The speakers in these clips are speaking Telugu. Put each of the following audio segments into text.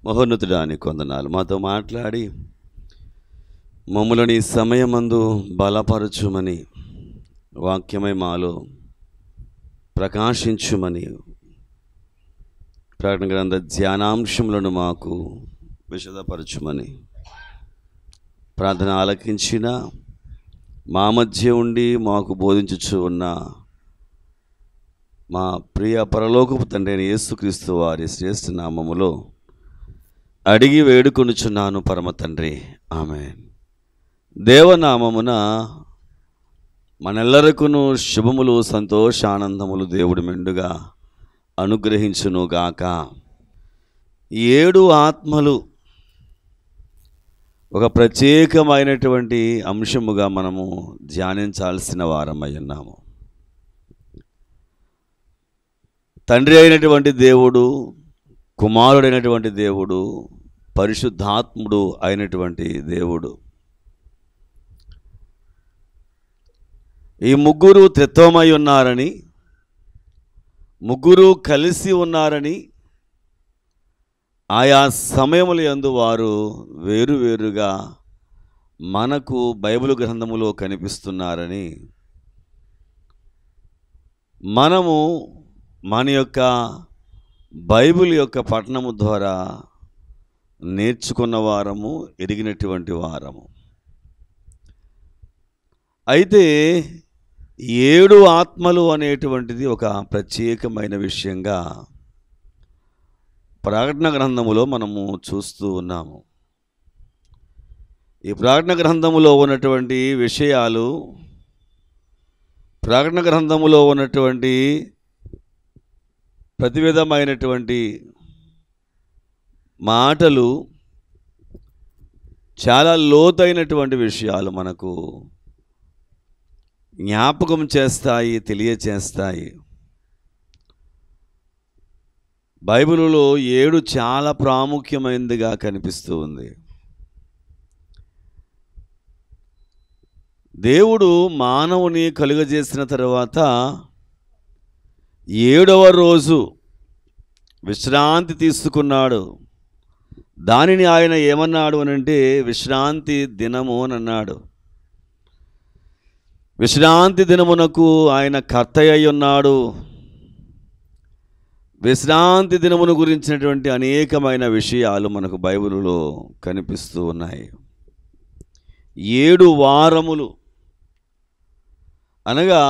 మహోన్నతుడా నీకు వందనాలు. మాతో మాట్లాడి మమ్ములని సమయమందు బలపరచుమని, వాక్యమై మాలో ప్రకాశించుమని, ప్రకటన గ్రంథ ధ్యానాంశములను మాకు విశదపరచుమని, ప్రార్థన ఆలకించిన మా మధ్య ఉండి మాకు బోధించుచు ఉన్న మా ప్రియ పరలోకపు తండ్రి అయిన యేసుక్రీస్తు వారి శ్రేష్ఠ నామములో అడిగి వేడుకొనుచున్నాను పరమ తండ్రి, ఆమేన్. దేవనామమున మనెల్లరకును శుభములు, సంతోషానందములు దేవుడు మెండుగా అనుగ్రహించునుగాక. 7 ఆత్మలు ఒక ప్రత్యేకమైనటువంటి అంశముగా మనము ధ్యానించాల్సిన వారమై ఉన్నాము. తండ్రి అయినటువంటి దేవుడు, కుమారుడైనటువంటి దేవుడు, పరిశుద్ధాత్ముడు అయినటువంటి దేవుడు, ఈ ముగ్గురు త్రిత్వమై ఉన్నారని, ముగ్గురు కలిసి ఉన్నారని, ఆయా సమయముల యందు వారు వేరువేరుగా మనకు బైబిల్ గ్రంథములో కనిపిస్తున్నారని మనము మన యొక్క బైబిల్ యొక్క పఠనము ద్వారా నేర్చుకున్న వారము, ఎరిగినటువంటి వారము. అయితే 7 ఆత్మలు అనేటువంటిది ఒక ప్రత్యేకమైన విషయంగా ప్రకటన గ్రంథములో మనము చూస్తూ ఉన్నాము. ఈ ప్రకటన గ్రంథములో ఉన్నటువంటి విషయాలు, ప్రకటన గ్రంథములో ఉన్నటువంటి ప్రతి విధమైనటువంటి మాటలు చాలా లోతైనటువంటి విషయాలు మనకు జ్ఞాపకం చేస్తాయి, తెలియచేస్తాయి. బైబిలులో 7 చాలా ప్రాముఖ్యమైనదిగా కనిపిస్తూ ఉంది. దేవుడు మానవుని కలుగజేసిన తర్వాత 7వ రోజు విశ్రాంతి తీసుకున్నాడు. దానిని ఆయన ఏమన్నాడు అనంటే విశ్రాంతి దినము అని అన్నాడు. విశ్రాంతి దినమునకు ఆయన కర్త అయి ఉన్నాడు. విశ్రాంతి దినమును గురించినటువంటి అనేకమైన విషయాలు మనకు బైబిలులో కనిపిస్తూ ఉన్నాయి. 7 వారములు అనగా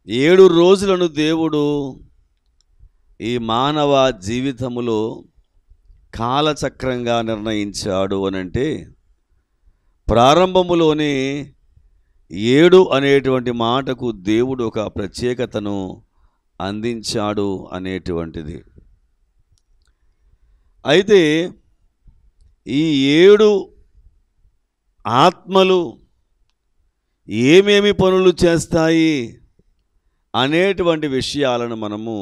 7 రోజులను దేవుడు ఈ మానవ జీవితములో కాలచక్రంగా నిర్ణయించాడు అనంటే ప్రారంభములోనే 7 అనేటువంటి మాటకు దేవుడు ఒక ప్రత్యేకతను అందించాడు అనేటువంటిది. అయితే ఈ 7 ఆత్మలు ఏమేమి పనులు చేస్తాయి అనేటువంటి విషయాలను మనము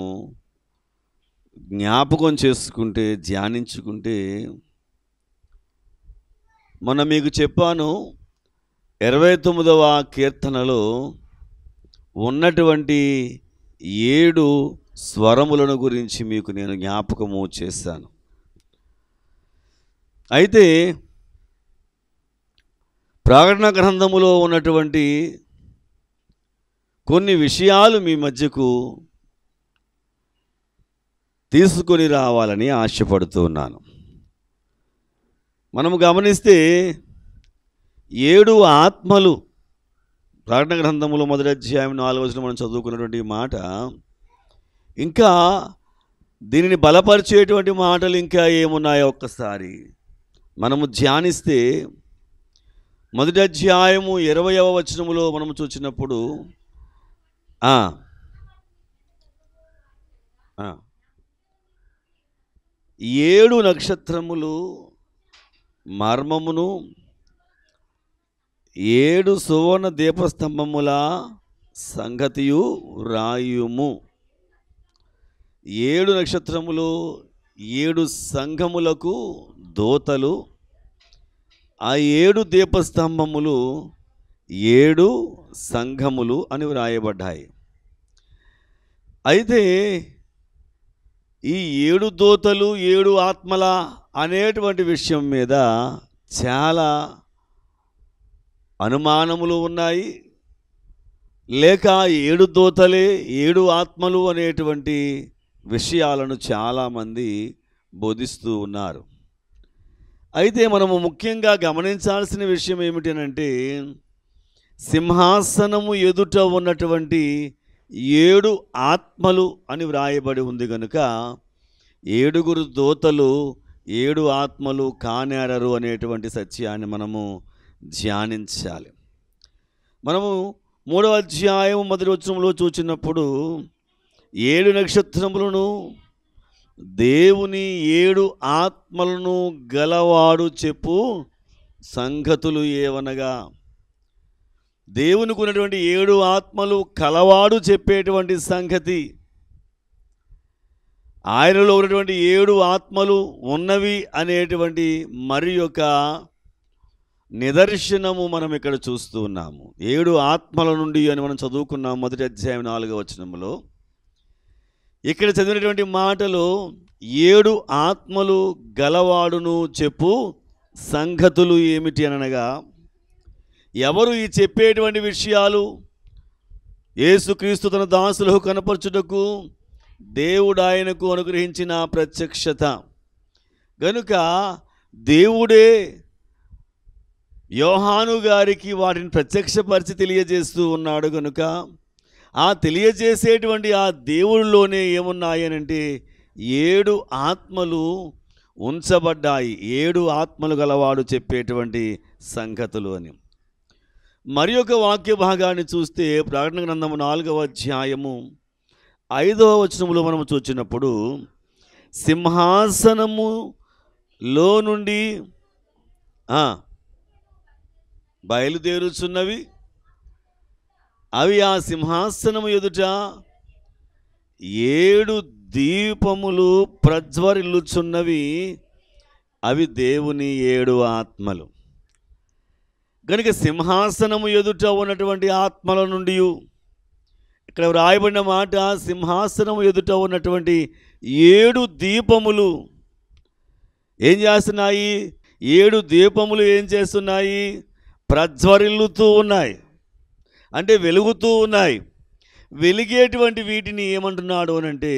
జ్ఞాపకం చేసుకుంటే, ధ్యానించుకుంటే, మొన్న మీకు చెప్పాను 29వ కీర్తనలో ఉన్నటువంటి 7 స్వరములను గురించి మీకు నేను జ్ఞాపకము చేశాను. అయితే ప్రకటన గ్రంథములో ఉన్నటువంటి కొన్ని విషయాలు మీ మధ్యకు తీసుకొని రావాలని ఆశపడుతూ ఉన్నాను. మనము గమనిస్తే 7 ఆత్మలు ప్రకటన గ్రంథములో 1వ అధ్యాయం 4వ వచనం మనం చదువుకున్నటువంటి మాట, ఇంకా దీనిని బలపరిచేటువంటి మాటలు ఇంకా ఏమున్నాయో ఒక్కసారి మనము ధ్యానిస్తే 1వ అధ్యాయము 20వ వచనములో మనము చూసినప్పుడు 7 నక్షత్రములు మర్మమును 7 సువర్ణ దీపస్తంభముల సంగతియు రాయుము. 7 నక్షత్రములు 7 సంఘములకు దూతలు, ఆ 7 దీపస్తంభములు 7 సంఘములు అని వ్రాయబడ్డాయి. అయితే ఈ 7 దూతలు 7 ఆత్మల అనేటువంటి విషయం మీద చాలా అనుమానములు ఉన్నాయి. లేక 7 దూతలే 7 ఆత్మలు అనేటువంటి విషయాలను చాలామంది బోధిస్తూ ఉన్నారు. అయితే మనము ముఖ్యంగా గమనించాల్సిన విషయం ఏమిటనంటే, సింహాసనము ఎదుట ఉన్నటువంటి 7 ఆత్మలు అని వ్రాయబడి ఉంది కనుక 7 దూతలు 7 ఆత్మలు కానేరరు అనేటువంటి సత్యాన్ని మనము ధ్యానించాలి. మనము 3వ అధ్యాయం 1వ వచనంలో చూచినప్పుడు 7 నక్షత్రములను దేవుని 7 ఆత్మలను గలవాడు చెప్పు సంగతులు ఏవనగా, దేవునికి ఉన్నటువంటి 7 ఆత్మలు కలవాడు చెప్పేటువంటి సంగతి, ఆయనలో ఉన్నటువంటి 7 ఆత్మలు ఉన్నవి అనేటువంటి మరి యొక్క నిదర్శనము మనం ఇక్కడ చూస్తూ ఉన్నాము. 7 ఆత్మల నుండి అని మనం చదువుకున్నాం 1వ అధ్యాయం 4వ వచనంలో. ఇక్కడ చదివినటువంటి మాటలు 7 ఆత్మలు గలవాడును చెప్పు సంగతులు ఏమిటి అనగా, ఎవరు ఈ చెప్పేటువంటి విషయాలు? యేసుక్రీస్తు తన దాసులకు కనపరచుటకు దేవుడు ఆయనకు అనుగ్రహించిన ప్రత్యక్షత గనుక దేవుడే యోహాను గారికి వాటిని ప్రత్యక్షపరిచి తెలియజేస్తూ ఉన్నాడు. కనుక ఆ తెలియజేసేటువంటి ఆ దేవుడిలోనే ఏమున్నాయనంటే 7 ఆత్మలు ఉంచబడ్డాయి. 7 ఆత్మలు గలవాడు చెప్పేటువంటి సంగతులు అని. మరి ఒక వాక్య భాగాన్ని చూస్తే ప్రకటన గ్రంథము 4వ అధ్యాయము 5వ వచనములో మనం చూచినప్పుడు, సింహాసనములో నుండి బయలుదేరుచున్నవి, అవి ఆ సింహాసనము ఎదుట 7 దీపములు ప్రజ్వరిల్లుచున్నవి, అవి దేవుని 7 ఆత్మలు. కనుక సింహాసనము ఎదుట ఉన్నటువంటి ఆత్మల నుండి, ఇక్కడ వ్రాయబడిన మాట, సింహాసనము ఎదుట ఉన్నటువంటి 7 దీపములు ఏం చేస్తున్నాయి? 7 దీపములు ఏం చేస్తున్నాయి? ప్రజ్వరిల్లుతూ ఉన్నాయి, అంటే వెలుగుతూ ఉన్నాయి. వెలిగేటువంటి వీటిని ఏమంటున్నాడు అనంటే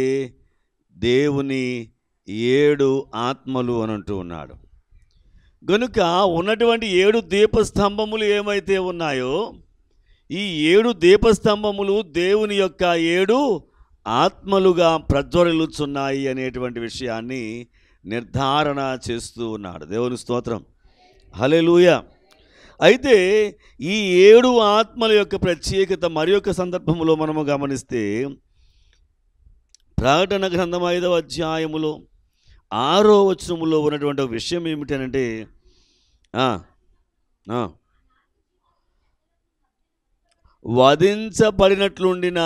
దేవుని 7 ఆత్మలు అని అంటూ ఉన్నాడు. కనుక ఉన్నటువంటి 7 దీపస్తంభములు ఏమైతే ఉన్నాయో, ఈ 7 దీపస్తంభములు దేవుని యొక్క 7 ఆత్మలుగా ప్రజ్వరిల్లుచున్నాయి అనేటువంటి విషయాన్ని నిర్ధారణ చేస్తూ ఉన్నాడు. దేవుని స్తోత్రం, హల్లెలూయా. అయితే ఈ 7 ఆత్మల యొక్క ప్రత్యేకత మరి యొక్క సందర్భంలో మనము గమనిస్తే, ప్రకటన గ్రంథం 5వ అధ్యాయములో 6వ వచనములో ఉన్నటువంటి విషయం ఏమిటనంటే, వధించబడినట్లుండిన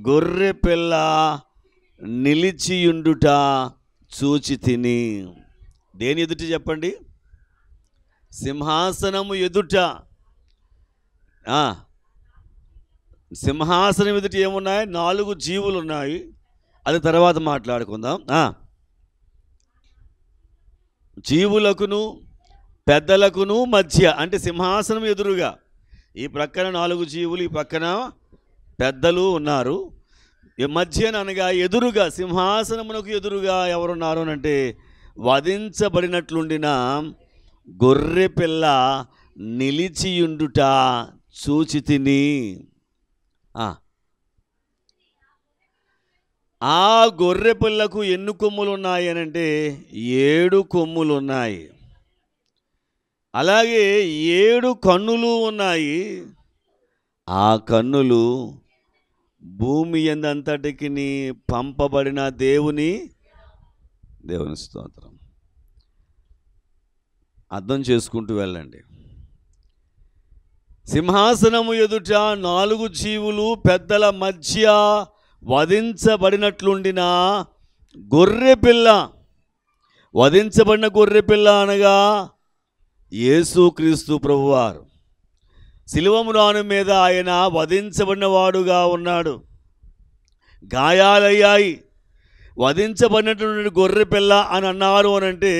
గొర్రె పిల్ల నిలిచియుండుట చూచి తిని. దేని ఎదుట చెప్పండి? సింహాసనము ఎదుట. సింహాసనం ఎదుట ఏమున్నాయి? 4 జీవులు ఉన్నాయి. అది తర్వాత మాట్లాడుకుందాం. జీవులకును పెద్దలకును మధ్య, అంటే సింహాసనం ఎదురుగా ఈ ప్రక్కన 4 జీవులు, ఈ పక్కన పెద్దలు ఉన్నారు. మధ్యన అనగా ఎదురుగా, సింహాసనమునకు ఎదురుగా ఎవరున్నారు అంటే వధించబడినట్లుండిన గొర్రె పిల్ల నిలిచియుండుట చూచి తిని. ఆ గొర్రె పిల్లకు ఎన్ని కొమ్ములు ఉన్నాయి అనంటే 7 కొమ్ములు ఉన్నాయి. అలాగే 7 కన్నులు ఉన్నాయి. ఆ కన్నులు భూమి యందంతటికి పంపబడిన దేవుని స్తోత్రం. అర్థం చేసుకుంటూ వెళ్ళండి. సింహాసనము ఎదుట 4 జీవులు పెద్దల మధ్య వధించబడినట్లుండిన గొర్రె పిల్ల. వధించబడిన గొర్రె పిల్ల అనగా యేసుక్రీస్తు ప్రభువారు. శిలువ మ్రాను మీద ఆయన వధించబడిన వాడుగా ఉన్నాడు. గాయాలయ్యాయి, వధించబడినటువంటి గొర్రె పిల్ల అని అన్నారు అని అంటే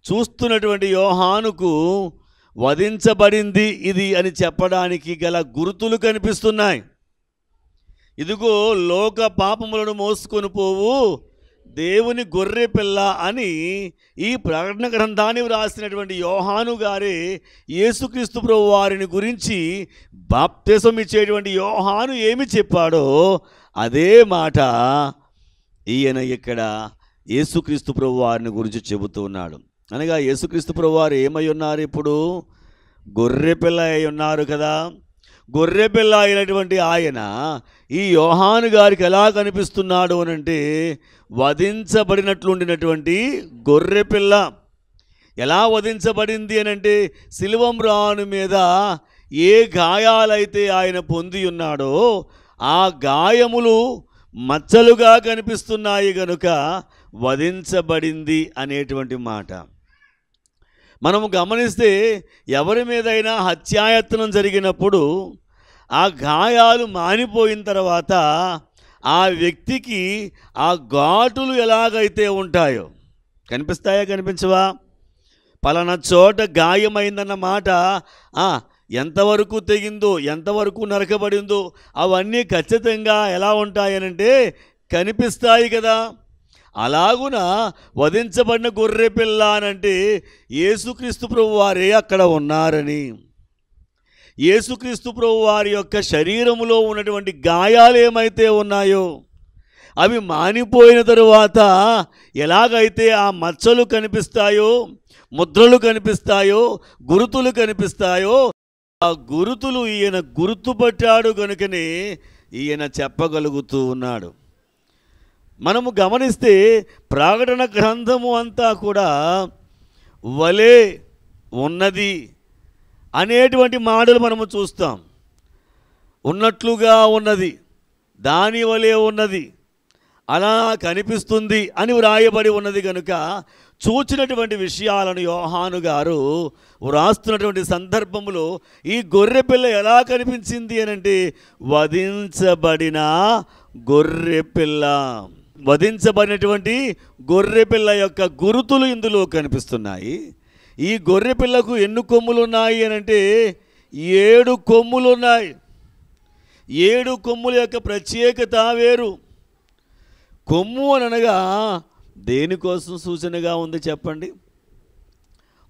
చూస్తున్నటువంటి యోహానుకు వధించబడింది ఇది అని చెప్పడానికి గల గుర్తులు కనిపిస్తున్నాయి. ఇదిగో లోక పాపములను మోసుకొని పోవు దేవుని గొర్రె పిల్ల అని ఈ ప్రకటన గ్రంథాన్ని వ్రాసినటువంటి యోహాను గారే యేసుక్రీస్తు ప్రభు వారిని గురించి బాప్తిసం ఇచ్చేటువంటి యోహాను ఏమి చెప్పాడో అదే మాట ఈయన ఇక్కడ యేసుక్రీస్తు ప్రభు వారిని గురించి చెబుతూ ఉన్నాడు. అనగా యేసుక్రీస్తు ప్రభు వారు ఏమై ఉన్నారు? ఇప్పుడు గొర్రెపిల్ల అయి ఉన్నారు కదా. గొర్రెపిల్ల అయినటువంటి ఆయన ఈ యోహాను గారికి ఎలా కనిపిస్తున్నాడు అని అంటే వధించబడినట్లుండినటువంటి గొర్రెపిల్ల. ఎలా వధించబడింది అని అంటే శిలువమ్రాను మీద ఏ గాయాలైతే ఆయన పొంది ఉన్నాడో ఆ గాయములు మచ్చలుగా కనిపిస్తున్నాయి గనుక వధించబడింది అనేటువంటి మాట. మనము గమనిస్తే ఎవరి మీదైనా హత్యాయత్నం జరిగినప్పుడు ఆ గాయాలు మానిపోయిన తర్వాత ఆ వ్యక్తికి ఆ ఘాటులు ఎలాగైతే ఉంటాయో కనిపిస్తాయా, కనిపించవా? పలానా చోట గాయమైందన్న మాట ఎంతవరకు తెగిందో, ఎంతవరకు నరకబడిందో అవన్నీ ఖచ్చితంగా ఎలా ఉంటాయనంటే కనిపిస్తాయి కదా. అలాగున వధించబడిన గొర్రె పిల్ల అనంటే యేసుక్రీస్తు ప్రభు వారే అక్కడ ఉన్నారని, యేసుక్రీస్తు ప్రభు వారి యొక్క శరీరములో ఉన్నటువంటి గాయాలు ఏమైతే ఉన్నాయో అవి మానిపోయిన తరువాత ఎలాగైతే ఆ మచ్చలు కనిపిస్తాయో, ముద్రలు కనిపిస్తాయో, గురుతులు కనిపిస్తాయో ఆ గురుతులు ఈయన గుర్తుపట్టాడు కనుకనే ఈయన చెప్పగలుగుతూ ఉన్నాడు. మనము గమనిస్తే ప్రకటన గ్రంథము అంతా కూడా వలే ఉన్నది అనేటువంటి మాటలు మనము చూస్తాం. ఉన్నట్లుగా ఉన్నది, దాని వలే ఉన్నది, అలా కనిపిస్తుంది అని వ్రాయబడి ఉన్నది కనుక చూచినటువంటి విషయాలను యోహాను గారు వ్రాస్తున్నటువంటి సందర్భంలో ఈ గొర్రెపిల్ల ఎలా కనిపించింది అని అంటే వధించబడిన గొర్రెపిల్ల, వధించబడినటువంటి గొర్రెపిల్ల యొక్క గురుతులు ఇందులో కనిపిస్తున్నాయి. ఈ గొర్రెపిల్లకు ఎన్ని కొమ్ములు ఉన్నాయి అని అంటే 7 కొమ్ములు ఉన్నాయి. 7 కొమ్ముల యొక్క ప్రత్యేకత వేరు. కొమ్ము అని అనగా దేనికోసం సూచనగా ఉంది చెప్పండి?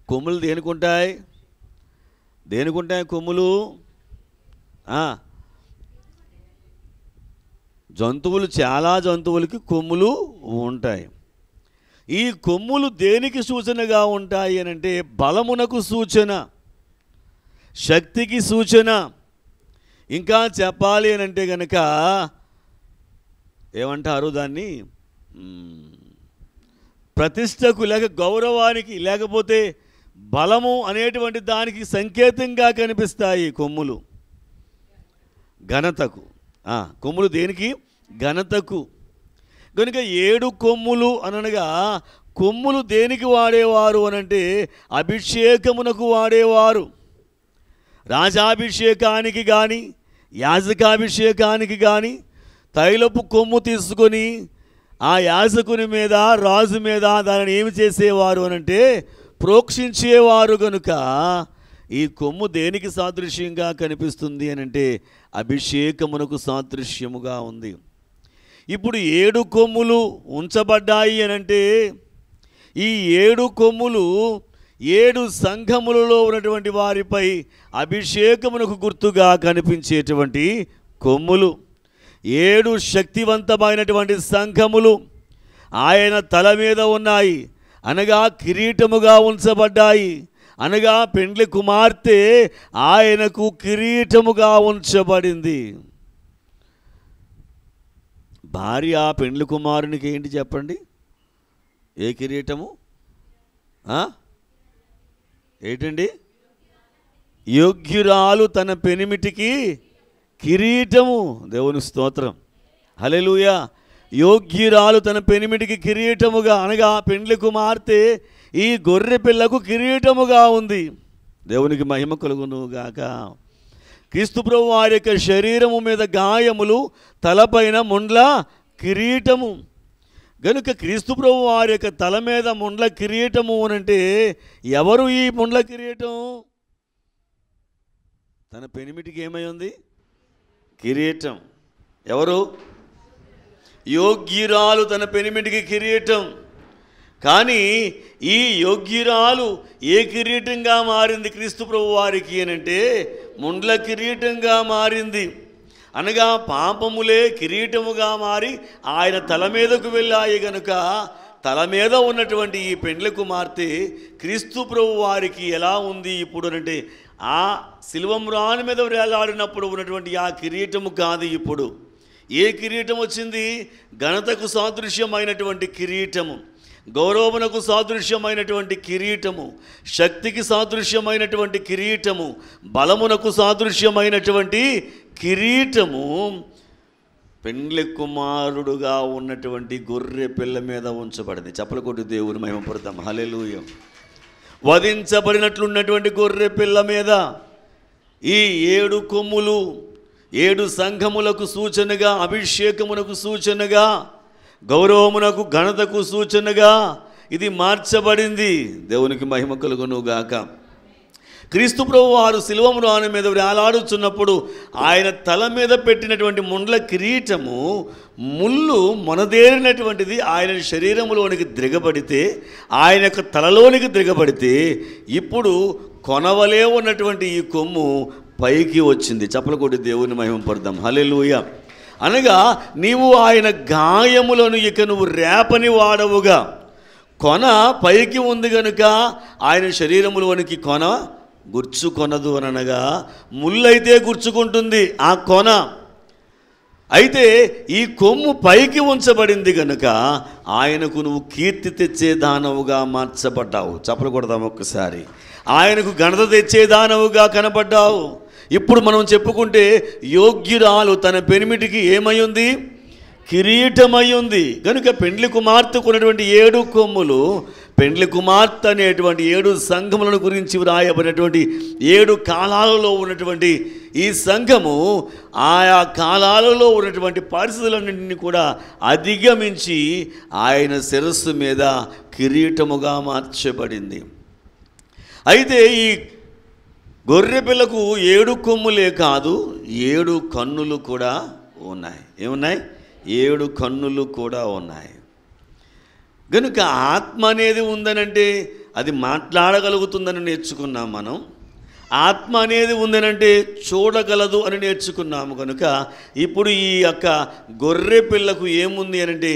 కొమ్ములు దేనికుంటాయి? దేనికుంటాయి కొమ్ములు? జంతువులు, చాలా జంతువులకి కొమ్ములు ఉంటాయి. ఈ కొమ్ములు దేనికి సూచనగా ఉంటాయి అని అంటే బలమునకు సూచన, శక్తికి సూచన. ఇంకా చెప్పాలి అని అంటే కనుక ఏమంటారు దాన్ని, ప్రతిష్టకు లేక గౌరవానికి లేకపోతే బలము అనేటువంటి దానికి సంకేతంగా కనిపిస్తాయి కొమ్ములు. ఘనతకు కొమ్ములు దేనికి? ఘనతకు. కనుక 7 కొమ్ములు అనగా కొమ్ములు దేనికి వాడేవారు అనంటే అభిషేకమునకు వాడేవారు. రాజాభిషేకానికి కానీ యాజకాభిషేకానికి కానీ తైలపు కొమ్ము తీసుకొని ఆ యాజకుని మీద, రాజు మీద దానిని ఏమి చేసేవారు అనంటే ప్రోక్షించేవారు. కనుక ఈ కొమ్ము దేనికి సాదృశ్యంగా కనిపిస్తుంది అనంటే అభిషేకమునకు సాదృశ్యముగా ఉంది. ఇప్పుడు 7 కొమ్ములు ఉంచబడ్డాయి అనంటే ఈ 7 కొమ్ములు 7 సంఘములలో ఉన్నటువంటి వారిపై అభిషేకమునకు గుర్తుగా కనిపించేటువంటి కొమ్ములు. 7 శక్తివంతమైనటువంటి సంఘములు ఆయన తల మీద ఉన్నాయి, అనగా కిరీటముగా ఉంచబడ్డాయి. అనగా పెండ్లి కుమార్తె ఆయనకు కిరీటముగా ఉంచబడింది. భార్య పెండ్లి కుమారునికి ఏంటి చెప్పండి? ఏ కిరీటము? ఏంటండి? యోగ్యురాలు తన పెనిమిటికి కిరీటము. దేవుని స్తోత్రం, హల్లెలూయా. యోగ్యురాలు తన పెనిమిటికి కిరీటముగా, అనగా పెండ్లి కుమార్తె ఈ గొర్రె పిల్లకు కిరీటముగా ఉంది. దేవునికి మహిమ కలుగును గాక. క్రీస్తు ప్రభు వారి యొక్క శరీరము మీద గాయములు, తలపైన ముండ్ల కిరీటము. గనుక క్రీస్తు ప్రభు వారి యొక్క తల మీద ముండ్ల కిరీటము అనంటే ఎవరు ఈ ముండ్ల కిరీటం? తన పెనిమిటికి ఏమై ఉంది? కిరీటం. ఎవరు? యోగ్యురాలు తన పెనిమిటికి కిరీటం. కానీ ఈ యోగ్యురాలు ఏ కిరీటంగా మారింది క్రీస్తు ప్రభు వారికి అనంటే ముండ్ల కిరీటంగా మారింది. అనగా పాపములే కిరీటముగా మారి ఆయన తల మీదకు వెళ్ళాయి గనుక తల మీద ఉన్నటువంటి ఈ పెండ్లి కుమార్తె క్రీస్తు ప్రభు వారికి ఎలా ఉంది ఇప్పుడు అంటే ఆ శిలువమ్రాని మీద వేలాడినప్పుడు ఉన్నటువంటి ఆ కిరీటము కాదు. ఇప్పుడు ఏ కిరీటం వచ్చింది? ఘనతకు సాదృశ్యమైనటువంటి కిరీటము, గౌరవమునకు సాదృశ్యమైనటువంటి కిరీటము, శక్తికి సాదృశ్యమైనటువంటి కిరీటము, బలమునకు సాదృశ్యమైనటువంటి కిరీటము పెండ్లి కుమారుడుగా ఉన్నటువంటి గొర్రె పిల్ల మీద ఉంచబడింది. చప్పలు కొట్టి దేవుని మహిమపడతాం. హల్లెలూయా. వధించబడినట్లున్నటువంటి గొర్రె పిల్ల మీద ఈ 7 కొమ్ములు 7 సంఘములకు సూచనగా, అభిషేకమునకు సూచనగా, గౌరవమునకు ఘనతకు సూచనగా ఇది మార్చబడింది. దేవునికి మహిమ కలుగును గాక. క్రీస్తు ప్రభు వారు శిలువమ్రాని మీద వేలాడుచున్నప్పుడు ఆయన తల మీద పెట్టినటువంటి ముండ్ల కిరీటము ముళ్ళు మొనదేరినటువంటిది ఆయన శరీరంలోనికి దిగబడితే, ఆయన యొక్క తలలోనికి దిగబడితే ఇప్పుడు కొనవలే ఉన్నటువంటి ఈ కొమ్ము పైకి వచ్చింది. చప్పలు కొట్టి దేవుని మహిమ పడదాం. హల్లెలూయా. అనగా నీవు ఆయన గాయములను ఇక నువ్వు రేపని వాడవుగా. కొన పైకి ఉంది కనుక ఆయన శరీరములోనికి కొన గుర్చుకొనదు అనగా ముళ్ళైతే గుర్చుకుంటుంది ఆ కొన. అయితే ఈ కొమ్ము పైకి ఉంచబడింది కనుక ఆయనకు నువ్వు కీర్తి తెచ్చే దానవుగా మార్చబడ్డావు. చప్పలు కొడదాం ఒక్కసారి. ఆయనకు ఘనత తెచ్చే దానవుగా కనబడ్డావు. ఇప్పుడు మనం చెప్పుకుంటే యోగ్యురాలు తన పెనిమిటికి ఏమై ఉంది? కిరీటమై ఉంది. కనుక పెండ్లి కుమార్తెకు ఉన్నటువంటి 7 కొమ్ములు, పెండ్లి కుమార్తె అనేటువంటి 7 సంఘములను గురించి వ్రాయబడినటువంటి 7 కాలాలలో ఉన్నటువంటి ఈ సంఘము ఆయా కాలాలలో ఉన్నటువంటి పరిస్థితులన్నింటినీ కూడా అధిగమించి ఆయన శిరస్సు మీద కిరీటముగా మార్చబడింది. అయితే ఈ గొర్రె పిల్లకు 7 కొమ్ములే కాదు, 7 కన్నులు కూడా ఉన్నాయి. ఏమున్నాయి? 7 కన్నులు కూడా ఉన్నాయి. కనుక ఆత్మ అనేది ఉందనంటే అది మాట్లాడగలుగుతుందని నేర్చుకున్నాం మనం. ఆత్మ అనేది ఉందనంటే చూడగలదు అని నేర్చుకున్నాము. కనుక ఇప్పుడు ఈ యొక్క గొర్రె పిల్లకు ఏముంది అనంటే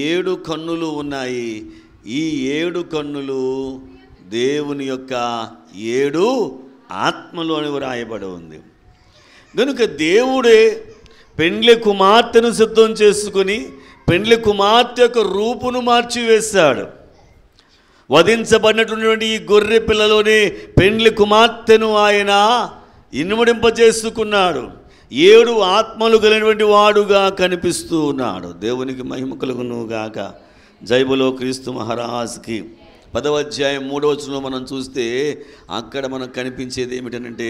7 కన్నులు ఉన్నాయి. ఈ 7 కన్నులు దేవుని యొక్క 7 ఆత్మలు అని వ్రాయబడి ఉంది. కనుక దేవుడే పెండ్లి కుమార్తెను సిద్ధం చేసుకుని పెండ్లి కుమార్తె యొక్క రూపును మార్చివేశాడు. వధించబడినటువంటి ఈ గొర్రె పిల్లలోనే పెండ్లి కుమార్తెను ఆయన ఇనుమడింపజేసుకున్నాడు. 7 ఆత్మలు కలిగినటువంటి వాడుగా కనిపిస్తూ ఉన్నాడు. దేవునికి మహిమ కలుగును గాక. జైబులో క్రీస్తు మహారాజ్కి 10వ అధ్యాయం 3వ వచనంలో మనం చూస్తే అక్కడ మనకు కనిపించేది ఏమిటనంటే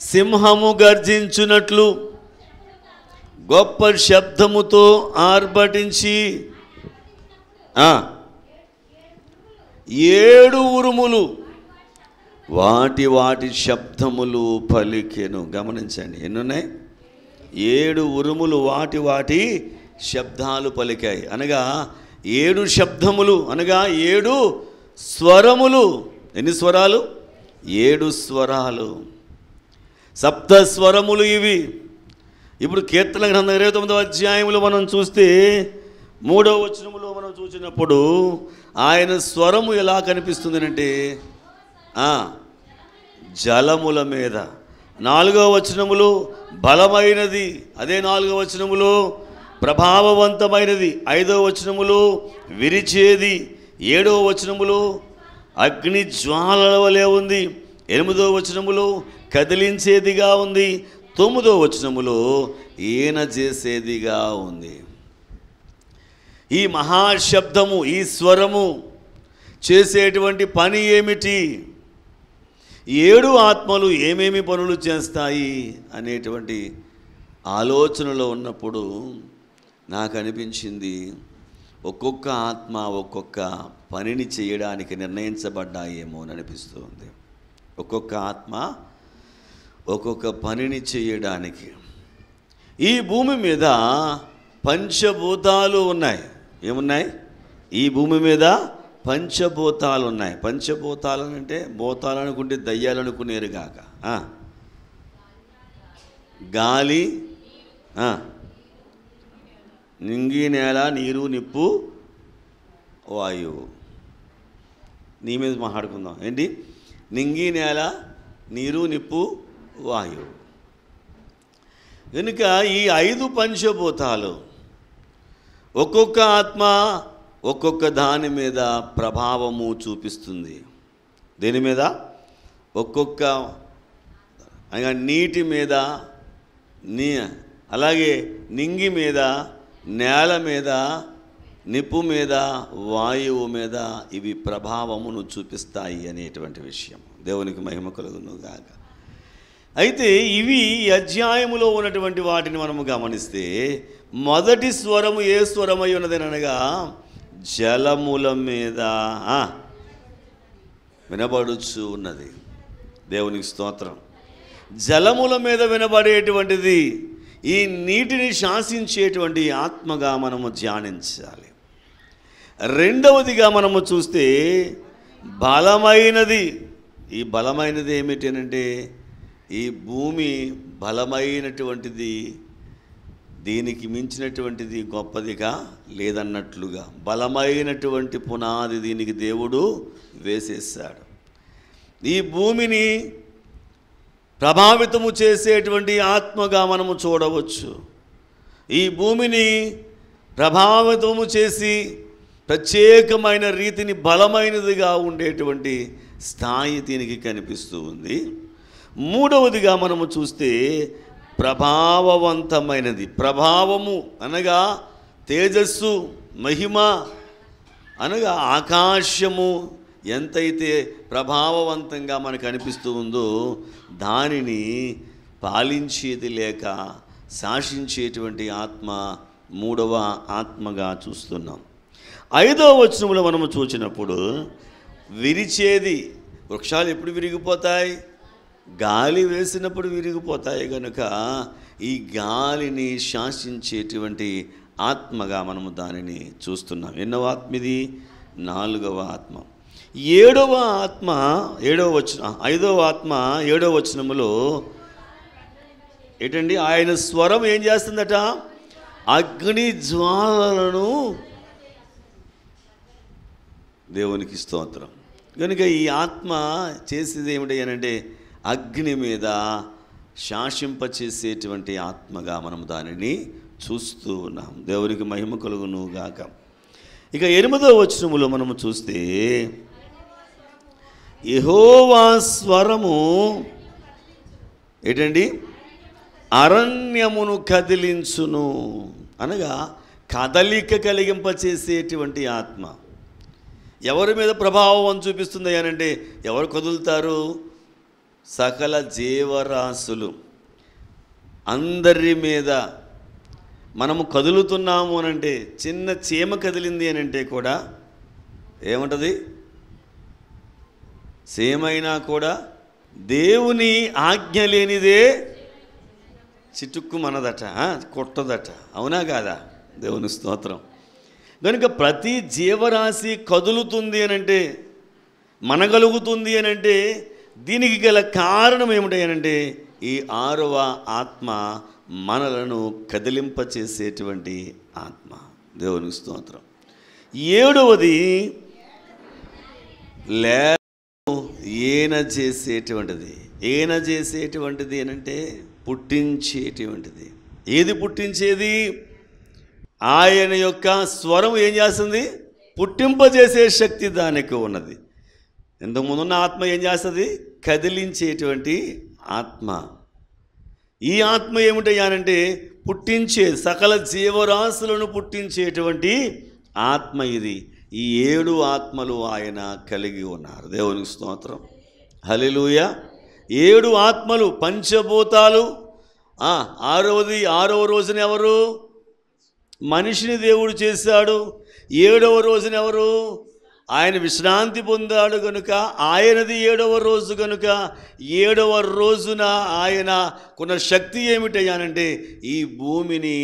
సింహము గర్జించున్నట్లు గొప్ప శబ్దముతో ఆర్భటించి 7 ఉరుములు వాటి వాటి శబ్దములు పలికెను. గమనించండి, ఎన్నున్నాయి? 7 ఉరుములు వాటి వాటి శబ్దాలు పలికాయి. అనగా 7 శబ్దములు అనగా 7 స్వరములు. ఎన్ని స్వరాలు? 7 స్వరాలు. సప్త స్వరములు ఇవి. ఇప్పుడు కీర్తన గ్రంథం 29వ అధ్యాయంలో మనం చూస్తే 3వ వచనములో మనం చూసినప్పుడు ఆయన స్వరము ఎలా కనిపిస్తుంది అంటే జలముల మీద. 4వ వచనములో బలమైనది, అదే 4వ వచనములో ప్రభావవంతమైనది, 5వ వచనములో విరిచేది, 7వ వచనములో అగ్ని జ్వాలల వలె ఉంది, 8వ వచనములో కదిలించేదిగా ఉంది, 9వ వచనములో ఈన చేసేదిగా ఉంది. ఈ మహాశబ్దము, ఈ స్వరము చేసేటువంటి పని ఏమిటి? 7 ఆత్మలు ఏమేమి పనులు చేస్తాయి అనేటువంటి ఆలోచనలో ఉన్నప్పుడు నాకు అనిపించింది ఒక్కొక్క ఆత్మ ఒక్కొక్క పనిని చేయడానికి నిర్ణయించబడ్డాయేమో అని అనిపిస్తుంది. ఒక్కొక్క ఆత్మ ఒక్కొక్క పనిని చేయడానికి. ఈ భూమి మీద పంచభూతాలు ఉన్నాయి. ఏమున్నాయి? ఈ భూమి మీద పంచభూతాలు ఉన్నాయి. పంచభూతాలు అంటే భూతాలు అనుకుంటే దయ్యాలు అనుకునేరు కాక, గాలి, నింగి, నేల, నీరు, నిప్పు, వాయువు. నీ మీద మాట్లాడుకుందాం. ఏంటి? నింగి, నేల, నీరు, నిప్పు, వాయువు. కనుక ఈ 5 పంచభూతాలు ఒక్కొక్క ఆత్మ ఒక్కొక్క దాని మీద ప్రభావము చూపిస్తుంది. దేని మీద? ఒక్కొక్క నీటి మీద, అలాగే నింగి మీద, నేల మీద, నిప్పు మీద, వాయువు మీద ఇవి ప్రభావమును చూపిస్తాయి అనేటువంటి విషయం. దేవునికి మహిమ కలుగును గాక. అయితే ఇవి ఈ అధ్యాయములో ఉన్నటువంటి వాటిని మనము గమనిస్తే మొదటి స్వరము ఏ స్వరమై ఉన్నదనగా జలముల మీద వినబడుచు ఉన్నది. దేవునికి స్తోత్రం. జలముల మీద వినబడేటువంటిది ఈ నీటిని శాసించేటువంటి ఆత్మగా మనము ధ్యానించాలి. రెండవదిగా మనము చూస్తే బలమైనది. ఈ బలమైనది ఏమిటంటే ఈ భూమి బలమైనటువంటిది, దీనికి మించినటువంటిది గొప్పదిగా లేదన్నట్లుగా బలమైనటువంటి పునాది దీనికి దేవుడు వేసేసాడు. ఈ భూమిని ప్రభావితము చేసేటువంటి ఆత్మగా మనము చూడవచ్చు. ఈ భూమిని ప్రభావితము చేసి ప్రత్యేకమైన రీతిని బలమైనదిగా ఉండేటువంటి స్థాయి దీనికి కనిపిస్తూ ఉంది. మూడవదిగా మనము చూస్తే ప్రభావవంతమైనది. ప్రభావము అనగా తేజస్సు, మహిమ అనగా ఆకాశము ఎంతైతే ప్రభావవంతంగా మనకు అనిపిస్తూ ఉందో దానిని పాలించేది లేక శాసించేటువంటి ఆత్మ మూడవ ఆత్మగా చూస్తున్నాం. 5వ వచనంలో మనము చూసినప్పుడు విరిచేది. వృక్షాలు ఎప్పుడు విరిగిపోతాయి? గాలి వేసినప్పుడు విరిగిపోతాయి. కనుక ఈ గాలిని శాసించేటువంటి ఆత్మగా మనము దానిని చూస్తున్నాం. ఎన్నవ ఆత్మ ఇది? 4వ ఆత్మ. 7వ ఆత్మ 5వ ఆత్మ 7వ వచనములో ఏంటండి? ఆయన స్వరం ఏం చేస్తుందట? అగ్ని జ్వాలలను. దేవునికి స్తోత్రం. కనుక ఈ ఆత్మ చేసేది ఏమిటి అంటే అగ్ని మీద శాసింపచేసేటువంటి ఆత్మగా మనం దానిని చూస్తూ ఉన్నాం. దేవునికి మహిమ కలుగును గాక. ఇక 8వ వచనములో మనము చూస్తే యెహోవా స్వరము ఏంటండి? అరణ్యమును కదిలించును అనగా కదలిక కలిగింపచేసేటువంటి ఆత్మ. ఎవరి మీద ప్రభావం చూపిస్తుంది అనంటే ఎవరు కదులుతారు? సకల జీవరాశులు అందరి మీద మనము కదులుతున్నాము అనంటే, చిన్న చీమ కదిలింది అనంటే కూడా ఏముంటుంది? చీమైనా కూడా దేవుని ఆజ్ఞ లేనిదే చిటుక్కు మనదట, కొట్టదట. అవునా కాదా? దేవుని స్తోత్రం. కనుక ప్రతి జీవరాశి కదులుతుంది అనంటే, మనగలుగుతుంది అనంటే దీనికి గల కారణం ఏమిటంటే ఈ 6వ ఆత్మ మనలను కదిలింపచేసేటువంటి ఆత్మ. దేవునికి స్తోత్రం. 7వది ఈయన చేసేటువంటిది. ఈయన చేసేటువంటిది అనంటే పుట్టించేటువంటిది. ఏది పుట్టించేది? ఆయన యొక్క స్వరం ఏం చేస్తుంది? పుట్టింపజేసే శక్తి దానికి ఉన్నది. ఇంతకుముందున్న ఆత్మ ఏం చేస్తుంది? కదిలించేటువంటి ఆత్మ. ఈ ఆత్మ ఏమిటయ్యానంటే పుట్టించే, సకల జీవరాశులను పుట్టించేటువంటి ఆత్మ ఇది. ఈ 7 ఆత్మలు ఆయన కలిగి ఉన్నారు. దేవునికి స్తోత్రం. హల్లెలూయా. 7 ఆత్మలు, పంచభూతాలు. 6వ రోజున ఎవరు? మనిషిని దేవుడు చేశాడు. 7వ రోజున ఎవరు? ఆయన విశ్రాంతి పొందాడు కనుక ఆయనది 7వ రోజు కనుక 7వ రోజున ఆయన కొన్న శక్తి ఏమిటయ్యానంటే ఈ భూమిని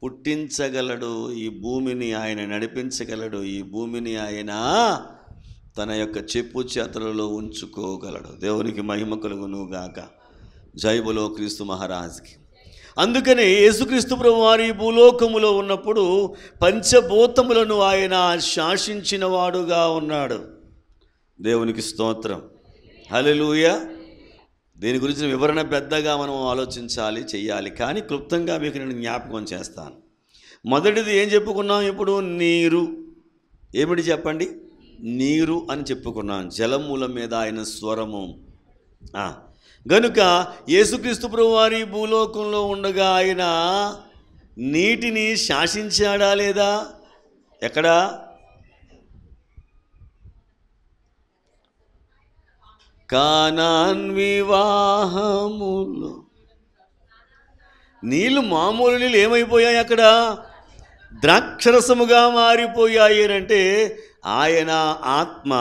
పుట్టించగలడు, ఈ భూమిని ఆయన నడిపించగలడు, ఈ భూమిని ఆయన తన యొక్క చెప్పు చేతలలో ఉంచుకోగలడు. దేవునికి మహిమ కలుగును గాక. జై బలో క్రీస్తు మహారాజ్కి. అందుకనే యేసుక్రీస్తు ప్రభువారు ఈ భూలోకములో ఉన్నప్పుడు పంచభూతములను ఆయన శాసించిన వాడుగా ఉన్నాడు. దేవునికి స్తోత్రం. హల్లెలూయా. దీని గురించి వివరణ పెద్దగా మనం ఆలోచించాలి, చెయ్యాలి. కానీ క్లుప్తంగా మీకు నేను జ్ఞాపకం చేస్తాను. మొదటిది ఏం చెప్పుకున్నాం? ఇప్పుడు నీరు. ఏమిటి చెప్పండి? నీరు అని చెప్పుకున్నాం. జలముల మీద ఆయన స్వరము. గనుక యేసుక్రీస్తు ప్రభువారి భూలోకంలో ఉండగా ఆయన నీటిని శాసించాడా లేదా? ఎక్కడ? కానాన్ వివాహములో నీళ్ళు, మామూలు నీళ్ళు ఏమైపోయాయి? అక్కడ ద్రాక్షరసముగా మారిపోయాయి. అంటే ఆయన ఆత్మ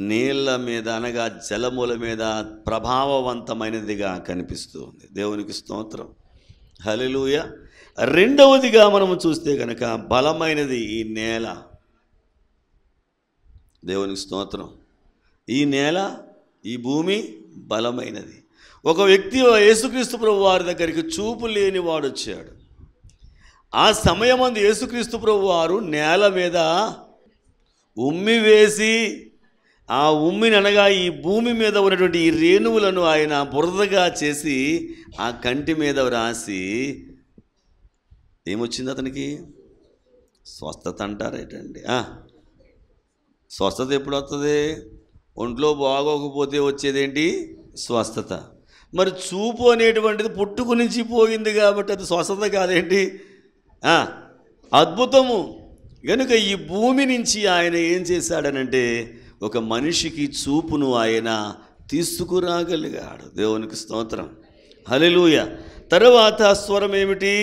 నీళ్ళ మీద అనగా జలముల మీద ప్రభావవంతమైనదిగా కనిపిస్తుంది. దేవునికి స్తోత్రం. హల్లెలూయా. రెండవదిగా మనము చూస్తే కనుక బలమైనది ఈ నేల. దేవునికి స్తోత్రం. ఈ నేల, ఈ భూమి బలమైనది. ఒక వ్యక్తి యేసుక్రీస్తు ప్రభువారి దగ్గరికి చూపు లేని వాడు వచ్చాడు. ఆ సమయమందు యేసుక్రీస్తు ప్రభువారు నేల మీద ఉమ్మి వేసి ఆ ఉమ్మిని అనగా ఈ భూమి మీద ఉన్నటువంటి ఈ రేణువులను ఆయన బురదగా చేసి ఆ కంటి మీద రాసి ఏమొచ్చింది అతనికి? స్వస్థత అంటారేటండి. స్వస్థత ఎప్పుడు వస్తుంది? ఒంట్లో బాగోకపోతే వచ్చేదేంటి? స్వస్థత. మరి చూపు అనేటువంటిది పుట్టుకు నుంచి పోయింది కాబట్టి అది స్వస్థత కాదేంటి? అద్భుతము. కనుక ఈ భూమి నుంచి ఆయన ఏం చేశాడనంటే ఒక మనిషికి చూపును ఆయన తీసుకురాగలిగాడు. దేవునికి స్తోత్రం. హల్లెలూయా. తర్వాత స్వరం ఏమిటి?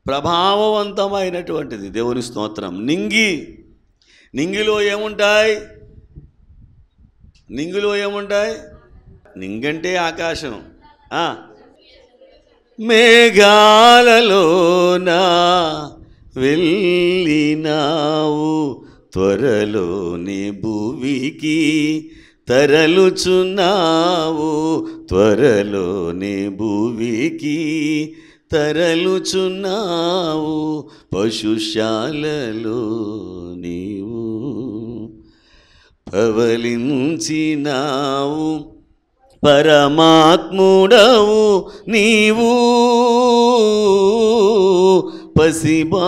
ప్రభావవంతమైనటువంటిది. దేవుని స్తోత్రం. నింగి. నింగిలో ఏముంటాయి? నింగిలో ఏముంటాయి? నింగంటే ఆకాశం. మేఘాలలోనా వెళ్ళినావు, త్వరలోని భువికి తరలుచున్నావు, త్వరలోని భువికి తరలుచున్నావు, పశుశాలలో నీవు పవలించినావు, పరమాత్ముడవు నీవు, పసిబాలుడైనావు,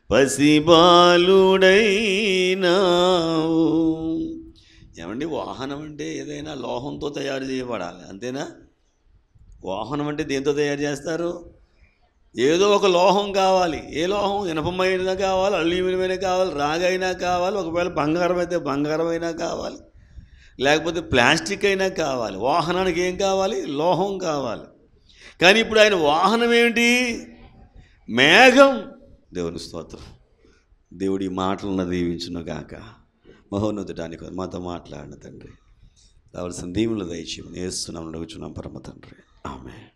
పసిబాలుడైనావు. ఏమండి, వాహనం అంటే ఏదైనా లోహంతో తయారు చేయబడాలి, అంతేనా? వాహనం అంటే దేంతో తయారు చేస్తారు? ఏదో ఒక లోహం కావాలి. ఏ లోహం? ఇనపమైనా కావాలి, అల్యూమినియమైనా కావాలి, రాగైనా కావాలి, ఒకవేళ బంగారం అయితే బంగారమైనా కావాలి, లేకపోతే ప్లాస్టిక్ అయినా కావాలి. వాహనానికి ఏం కావాలి? లోహం కావాలి. కానీ ఇప్పుడు ఆయన వాహనం ఏమిటి? మేఘం. దేవుని స్తోత్రం. దేవుడి మాటలను దీవించును గాక. మహోన్నతుడానికి మాతో మాట్లాడిన తండ్రి, కావలసిన దీవులు దయచేయమని యేసు నామమున అడుగుచున్నాం పరమ తండ్రి. ఆమేన్.